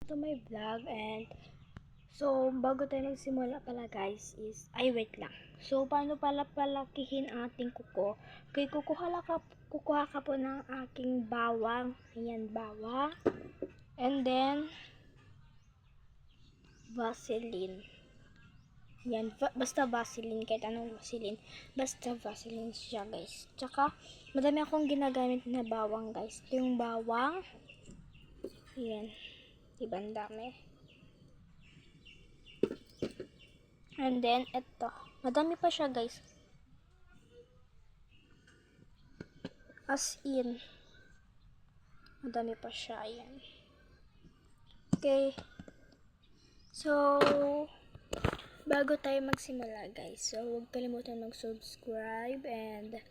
to my vlog. And so bago tayo magsimula pala guys is, wait lang. So paano pala palakihin ang ating kuko? Okay, kukuha ka po ng aking bawang. Ayan, bawang. And then Vaseline. Yan, basta Vaseline, kahit anong Vaseline. Basta Vaseline siya guys. Tsaka, madami akong ginagamit na bawang guys. Ito yung bawang. Yan. Diba ang dami? And then, ito. Madami pa siya guys. As in. Madami pa siya. Yan. Okay. So, bago tayo magsimula guys, so huwag kalimutan mag-subscribe and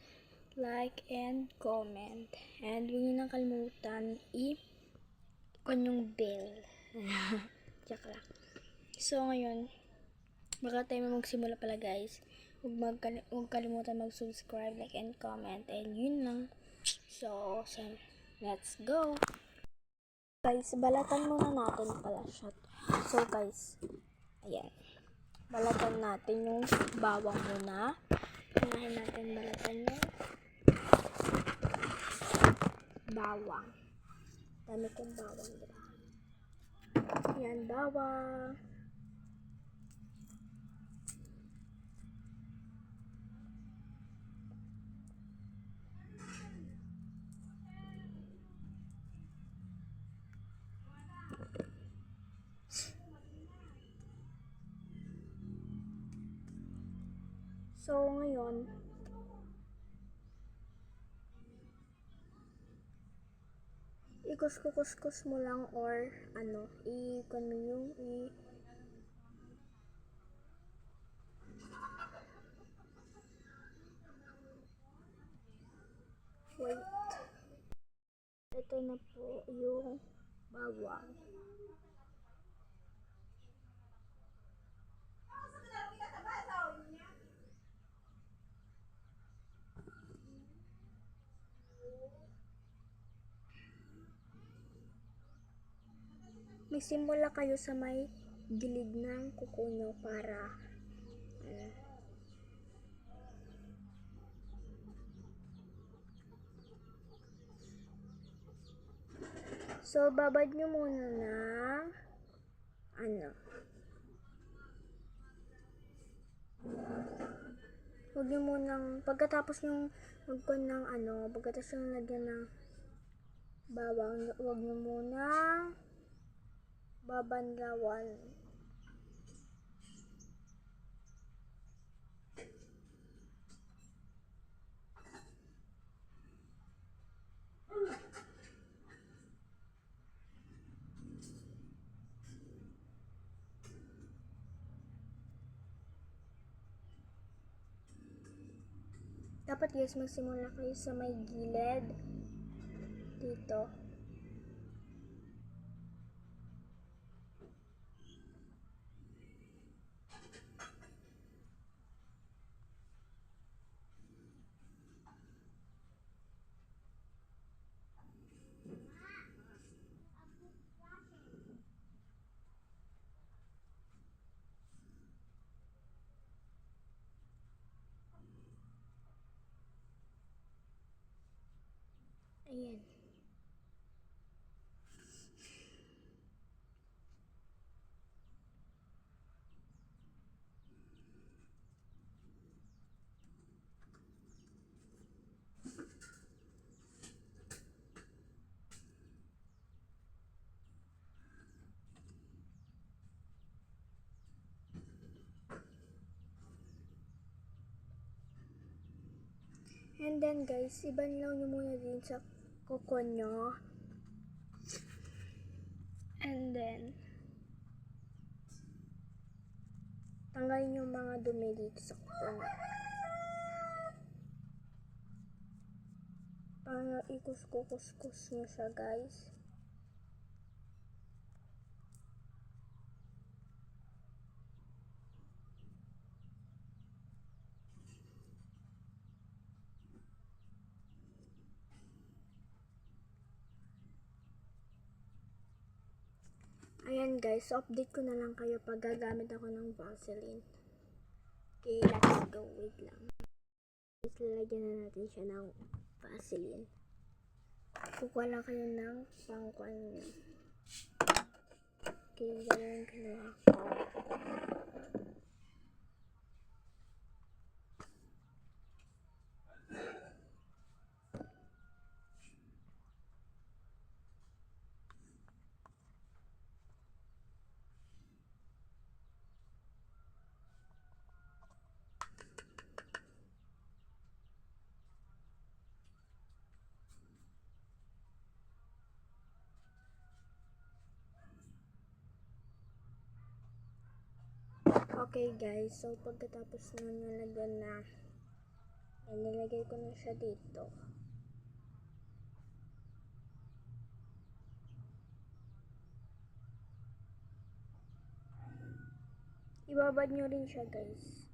like and comment. And huwag nyo nang kalimutan i-on yung bell. Joke lang. So ngayon, bago tayo magsimula pala guys, huwag kalimutan mag-subscribe, like and comment. And yun lang. So let's go! Guys, balatan muna natin pala siya. So guys, ayan. Balatan natin yung bawang muna. Unahin natin balatan yung bawang. Dami kong bawang, diba? Yan, bawang. So, ngayon, ikuskus mo lang or ikon mo yung wait. Ito na po yung bawang. Magsimula kayo sa may gilid ng kuko nyo para so babad nyo muna ng huwag nyo munang pagkatapos yung magpon ng pagkatapos yung lagyan ng bawang, huwag nyo munang babanlawan. Dapat guys, magsimula kayo sa may gilid dito. Ayan. And then guys, ibanlaw nyo muna din sa kuko nyo. And then, tanggalin yung mga dumi dito sa kuko nyo. Para ikuskus nyo siya guys. Ayan guys, so update ko na lang kayo pag gagamit ako ng Vaseline. Okay, let's go. Wait lang. Guys, lalagyan na natin siya ng Vaseline. Kukuha lang kayo ng pangkuan niya. Okay, gawin ko na. Okay guys, so pagkatapos nun nalagyan na, nilagay ko na siya dito. Ibabad nyo rin siya guys.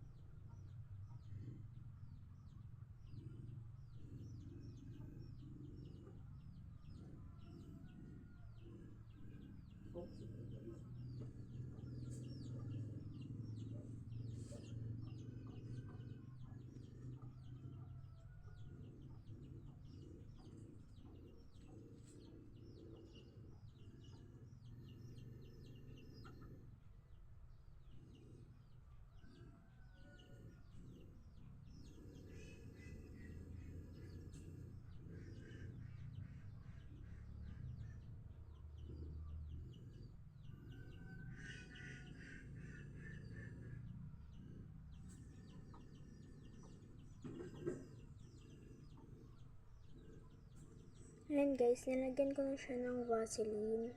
Ayan guys, nilagyan ko na siya ng Vaseline.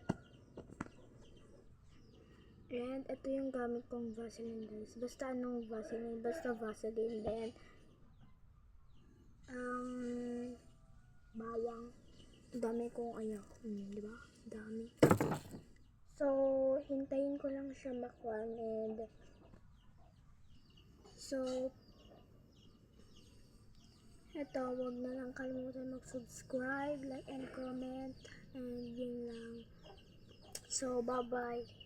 And ito yung gamit kong Vaseline guys. Basta anong Vaseline, basta Vaseline. Then, bawang. Dami kong diba? Dami. So, hintayin ko lang siya makuan and so, eto, wag na lang kalimutan mag-subscribe, like, and comment. And yun lang. So, bye-bye.